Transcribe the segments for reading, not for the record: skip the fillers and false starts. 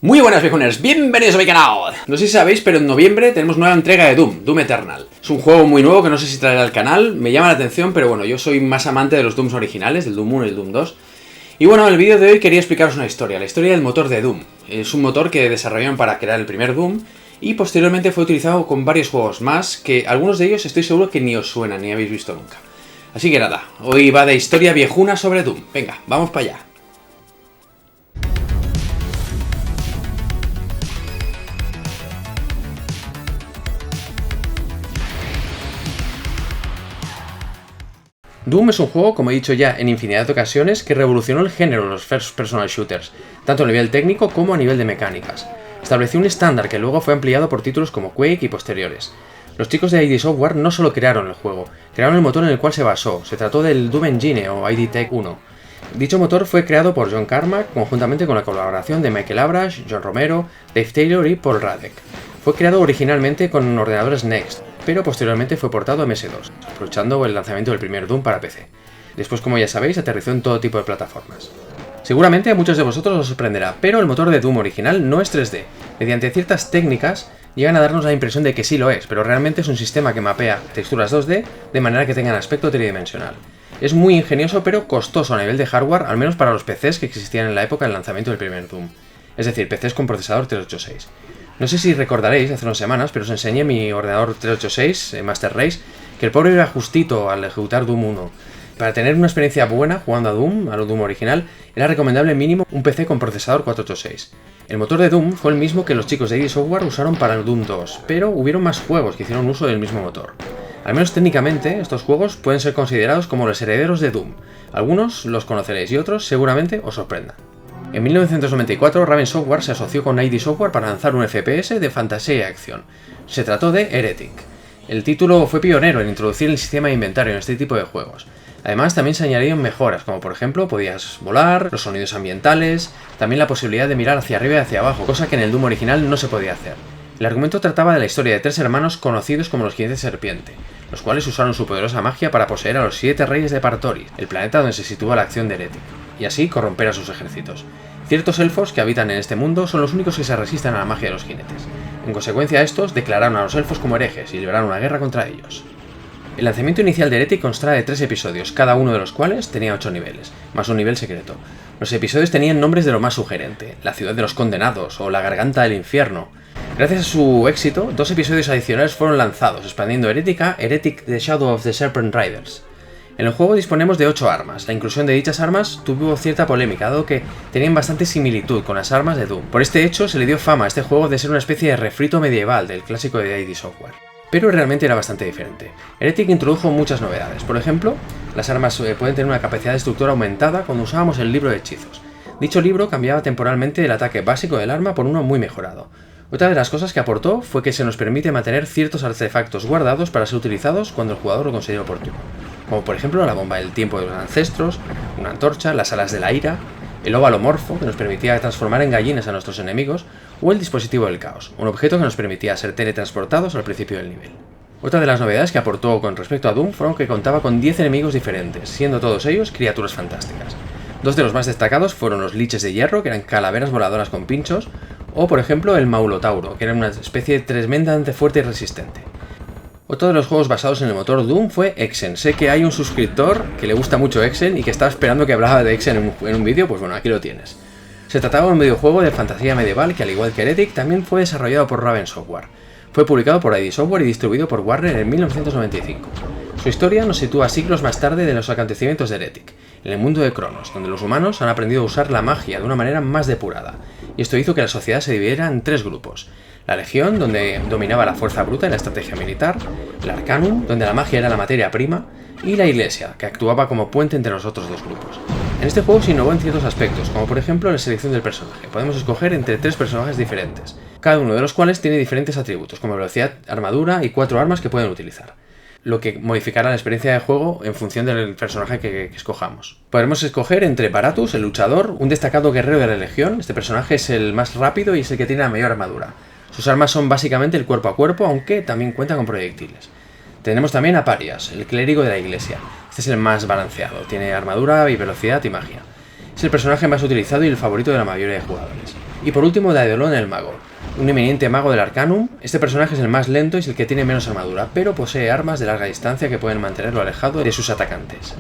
Muy buenas viejunes, bienvenidos a mi canal. No sé si sabéis, pero en noviembre tenemos nueva entrega de Doom Eternal. Es un juego muy nuevo que no sé si traerá al canal, me llama la atención, pero bueno, yo soy más amante de los Dooms originales, del Doom 1 y el Doom 2. Y bueno, en el vídeo de hoy quería explicaros una historia, la historia del motor de Doom. Es un motor que desarrollaron para crear el primer Doom y posteriormente fue utilizado con varios juegos más, que algunos de ellos estoy seguro que ni os suenan ni habéis visto nunca. Así que nada, hoy va de historia viejuna sobre Doom. Venga, vamos para allá. Doom es un juego, como he dicho ya en infinidad de ocasiones, que revolucionó el género de los first personal shooters, tanto a nivel técnico como a nivel de mecánicas. Estableció un estándar que luego fue ampliado por títulos como Quake y posteriores. Los chicos de ID Software no solo crearon el juego, crearon el motor en el cual se basó, se trató del Doom Engine o ID Tech 1. Dicho motor fue creado por John Carmack conjuntamente con la colaboración de Michael Abrash, John Romero, Dave Taylor y Paul Radek. Fue creado originalmente con ordenadores Next, pero posteriormente fue portado a MS2, aprovechando el lanzamiento del primer Doom para PC. Después, como ya sabéis, aterrizó en todo tipo de plataformas. Seguramente a muchos de vosotros os sorprenderá, pero el motor de Doom original no es 3D. Mediante ciertas técnicas llegan a darnos la impresión de que sí lo es, pero realmente es un sistema que mapea texturas 2D de manera que tengan aspecto tridimensional. Es muy ingenioso pero costoso a nivel de hardware, al menos para los PCs que existían en la época del lanzamiento del primer Doom. Es decir, PCs con procesador 386. No sé si recordaréis, hace unas semanas, pero os enseñé mi ordenador 386, Master Race, que el pobre iba justito al ejecutar Doom 1. Para tener una experiencia buena jugando a lo Doom original, era recomendable mínimo un PC con procesador 486. El motor de Doom fue el mismo que los chicos de ID Software usaron para el Doom 2, pero hubieron más juegos que hicieron uso del mismo motor. Al menos técnicamente, estos juegos pueden ser considerados como los herederos de Doom. Algunos los conoceréis y otros seguramente os sorprendan. En 1994, Raven Software se asoció con ID Software para lanzar un FPS de fantasía y acción. Se trató de Heretic. El título fue pionero en introducir el sistema de inventario en este tipo de juegos. Además, también se añadieron mejoras, como por ejemplo, podías volar, los sonidos ambientales, también la posibilidad de mirar hacia arriba y hacia abajo, cosa que en el Doom original no se podía hacer. El argumento trataba de la historia de tres hermanos conocidos como los Jinetes Serpiente, los cuales usaron su poderosa magia para poseer a los 7 reyes de Partoris, el planeta donde se sitúa la acción de Heretic, y así corromper a sus ejércitos. Ciertos elfos que habitan en este mundo son los únicos que se resisten a la magia de los jinetes. En consecuencia, estos declararon a los elfos como herejes y libraron una guerra contra ellos. El lanzamiento inicial de Heretic constaba de 3 episodios, cada uno de los cuales tenía 8 niveles, más un nivel secreto. Los episodios tenían nombres de lo más sugerente, la ciudad de los condenados o la garganta del infierno. Gracias a su éxito, 2 episodios adicionales fueron lanzados, expandiendo Heretic a Heretic The Shadow of the Serpent Riders. En el juego disponemos de 8 armas. La inclusión de dichas armas tuvo cierta polémica, dado que tenían bastante similitud con las armas de Doom. Por este hecho se le dio fama a este juego de ser una especie de refrito medieval del clásico de ID Software. Pero realmente era bastante diferente. Heretic introdujo muchas novedades. Por ejemplo, las armas pueden tener una capacidad destructora aumentada cuando usábamos el libro de hechizos. Dicho libro cambiaba temporalmente el ataque básico del arma por uno muy mejorado. Otra de las cosas que aportó fue que se nos permite mantener ciertos artefactos guardados para ser utilizados cuando el jugador lo considere oportuno, como por ejemplo la bomba del tiempo de los ancestros, una antorcha, las alas de la ira, el óvalo morfo que nos permitía transformar en gallinas a nuestros enemigos, o el dispositivo del caos, un objeto que nos permitía ser teletransportados al principio del nivel. Otra de las novedades que aportó con respecto a Doom fueron que contaba con 10 enemigos diferentes, siendo todos ellos criaturas fantásticas. 2 de los más destacados fueron los liches de hierro, que eran calaveras voladoras con pinchos, o por ejemplo el maulotauro, que era una especie tremendamente fuerte y resistente. Otro de los juegos basados en el motor Doom fue Exen. Sé que hay un suscriptor que le gusta mucho Exen y que estaba esperando que hablaba de Exen en un vídeo, pues bueno, aquí lo tienes. Se trataba de un videojuego de fantasía medieval que, al igual que Heretic, también fue desarrollado por Raven Software. Fue publicado por ID Software y distribuido por Warner en 1995. Su historia nos sitúa siglos más tarde de los acontecimientos de Heretic, en el mundo de Cronos, donde los humanos han aprendido a usar la magia de una manera más depurada, y esto hizo que la sociedad se dividiera en 3 grupos. La Legión, donde dominaba la fuerza bruta y la estrategia militar, el Arcanum, donde la magia era la materia prima, y la Iglesia, que actuaba como puente entre los otros 2 grupos. En este juego se innovó en ciertos aspectos, como por ejemplo la selección del personaje. Podemos escoger entre 3 personajes diferentes, cada uno de los cuales tiene diferentes atributos, como velocidad, armadura y 4 armas que pueden utilizar, lo que modificará la experiencia de juego en función del personaje que escojamos. Podremos escoger entre Baratus, el luchador, un destacado guerrero de la Legión. Este personaje es el más rápido y es el que tiene la mayor armadura. Sus armas son básicamente el cuerpo a cuerpo, aunque también cuenta con proyectiles. Tenemos también a Parias, el clérigo de la Iglesia. Este es el más balanceado, tiene armadura y velocidad y magia. Es el personaje más utilizado y el favorito de la mayoría de jugadores. Y por último, Daedalon el mago, un eminente mago del Arcanum. Este personaje es el más lento y es el que tiene menos armadura, pero posee armas de larga distancia que pueden mantenerlo alejado de sus atacantes.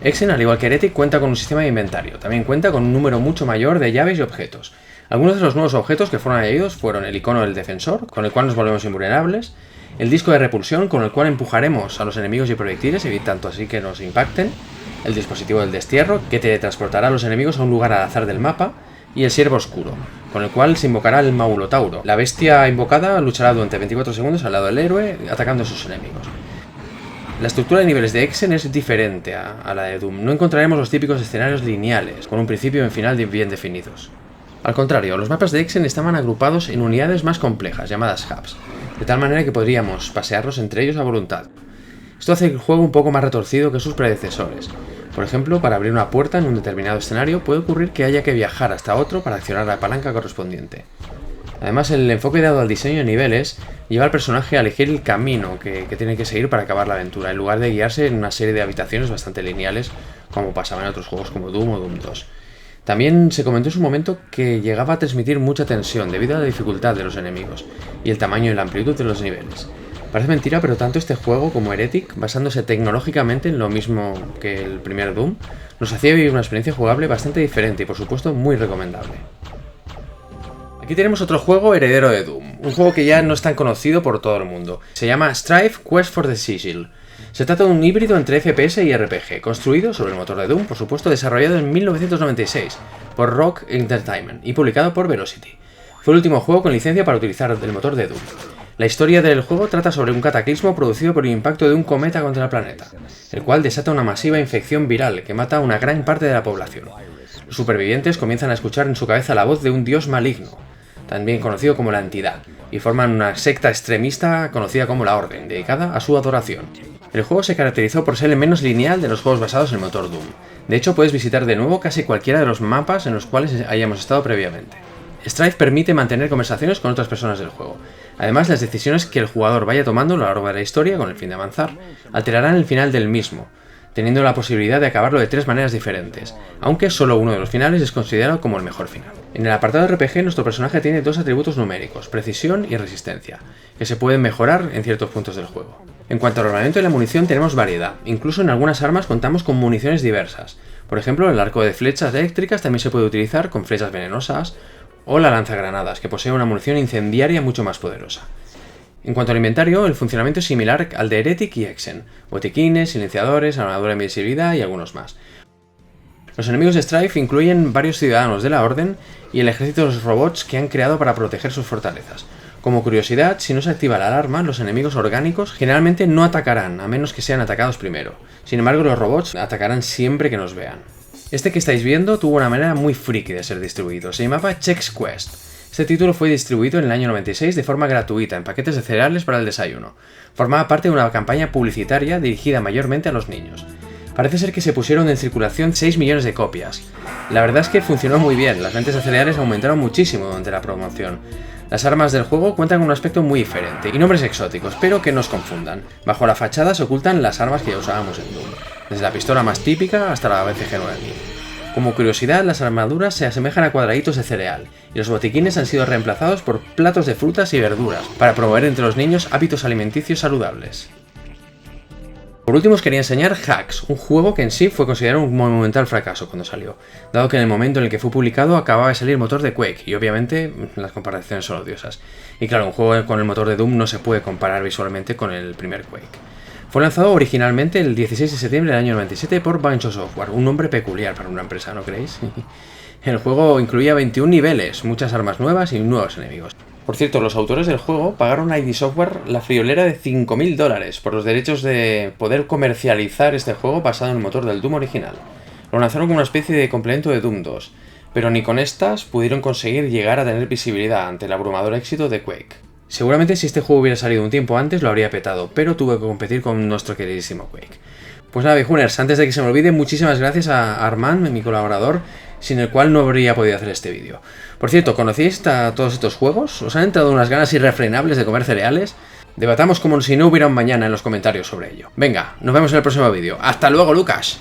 Exen, al igual que Heretic, cuenta con un sistema de inventario. También cuenta con un número mucho mayor de llaves y objetos. Algunos de los nuevos objetos que fueron añadidos fueron el icono del defensor, con el cual nos volvemos invulnerables, el disco de repulsión, con el cual empujaremos a los enemigos y proyectiles, evitando así que nos impacten, el dispositivo del destierro, que te transportará a los enemigos a un lugar al azar del mapa, y el Siervo Oscuro, con el cual se invocará el Maulotauro. La bestia invocada luchará durante 24 segundos al lado del héroe, atacando a sus enemigos. La estructura de niveles de Exen es diferente a la de Doom. No encontraremos los típicos escenarios lineales, con un principio y un final bien definidos. Al contrario, los mapas de Exen estaban agrupados en unidades más complejas, llamadas hubs, de tal manera que podríamos pasearlos entre ellos a voluntad. Esto hace el juego un poco más retorcido que sus predecesores. Por ejemplo, para abrir una puerta en un determinado escenario puede ocurrir que haya que viajar hasta otro para accionar la palanca correspondiente. Además, el enfoque dado al diseño de niveles lleva al personaje a elegir el camino que tiene que seguir para acabar la aventura, en lugar de guiarse en una serie de habitaciones bastante lineales, como pasaba en otros juegos como Doom o Doom 2. También se comentó en su momento que llegaba a transmitir mucha tensión debido a la dificultad de los enemigos y el tamaño y la amplitud de los niveles. Parece mentira, pero tanto este juego como Heretic, basándose tecnológicamente en lo mismo que el primer Doom, nos hacía vivir una experiencia jugable bastante diferente y por supuesto muy recomendable. Aquí tenemos otro juego heredero de Doom, un juego que ya no es tan conocido por todo el mundo. Se llama Strife Quest for the Sigil. Se trata de un híbrido entre FPS y RPG, construido sobre el motor de Doom, por supuesto, desarrollado en 1996 por Rock Entertainment y publicado por Velocity. Fue el último juego con licencia para utilizar el motor de Doom. La historia del juego trata sobre un cataclismo producido por el impacto de un cometa contra el planeta, el cual desata una masiva infección viral que mata a una gran parte de la población. Los supervivientes comienzan a escuchar en su cabeza la voz de un dios maligno, también conocido como la Entidad, y forman una secta extremista conocida como la Orden, dedicada a su adoración. El juego se caracterizó por ser el menos lineal de los juegos basados en el motor Doom. De hecho, puedes visitar de nuevo casi cualquiera de los mapas en los cuales hayamos estado previamente. Strife permite mantener conversaciones con otras personas del juego. Además, las decisiones que el jugador vaya tomando a lo largo de la historia, con el fin de avanzar, alterarán el final del mismo, teniendo la posibilidad de acabarlo de 3 maneras diferentes, aunque solo uno de los finales es considerado como el mejor final. En el apartado RPG, nuestro personaje tiene 2 atributos numéricos, precisión y resistencia, que se pueden mejorar en ciertos puntos del juego. En cuanto al armamento y la munición, tenemos variedad. Incluso en algunas armas contamos con municiones diversas. Por ejemplo, el arco de flechas eléctricas también se puede utilizar con flechas venenosas, o la lanzagranadas, que posee una munición incendiaria mucho más poderosa. En cuanto al inventario, el funcionamiento es similar al de Heretic y Exen: botiquines, silenciadores, armadura de invisibilidad y algunos más. Los enemigos de Strife incluyen varios ciudadanos de la Orden y el ejército de los robots que han creado para proteger sus fortalezas. Como curiosidad, si no se activa la alarma, los enemigos orgánicos generalmente no atacarán, a menos que sean atacados primero. Sin embargo, los robots atacarán siempre que nos vean. Este que estáis viendo tuvo una manera muy friki de ser distribuido, se llamaba Chex Quest. Este título fue distribuido en el año 96 de forma gratuita en paquetes de cereales para el desayuno. Formaba parte de una campaña publicitaria dirigida mayormente a los niños. Parece ser que se pusieron en circulación 6 millones de copias. La verdad es que funcionó muy bien, las ventas de cereales aumentaron muchísimo durante la promoción. Las armas del juego cuentan con un aspecto muy diferente y nombres exóticos, pero que no os confundan. Bajo la fachada se ocultan las armas que ya usábamos en Doom, desde la pistola más típica hasta la BCG 9000. Como curiosidad, las armaduras se asemejan a cuadraditos de cereal, y los botiquines han sido reemplazados por platos de frutas y verduras, para promover entre los niños hábitos alimenticios saludables. Por último os quería enseñar Hacks, un juego que en sí fue considerado un monumental fracaso cuando salió, dado que en el momento en el que fue publicado acababa de salir el motor de Quake, y obviamente las comparaciones son odiosas. Y claro, un juego con el motor de Doom no se puede comparar visualmente con el primer Quake. Fue lanzado originalmente el 16 de septiembre del año 97 por Banjo Software, un nombre peculiar para una empresa, ¿no creéis? El juego incluía 21 niveles, muchas armas nuevas y nuevos enemigos. Por cierto, los autores del juego pagaron a ID Software la friolera de $5.000 por los derechos de poder comercializar este juego basado en el motor del Doom original. Lo lanzaron como una especie de complemento de Doom 2, pero ni con estas pudieron conseguir llegar a tener visibilidad ante el abrumador éxito de Quake. Seguramente si este juego hubiera salido un tiempo antes lo habría petado, pero tuve que competir con nuestro queridísimo Quake. Pues nada, viejuners, antes de que se me olvide, muchísimas gracias a Armand, mi colaborador, sin el cual no habría podido hacer este vídeo. Por cierto, ¿conocéis a todos estos juegos? ¿Os han entrado unas ganas irrefrenables de comer cereales? Debatamos como si no hubiera un mañana en los comentarios sobre ello. Venga, nos vemos en el próximo vídeo. ¡Hasta luego, Lucas!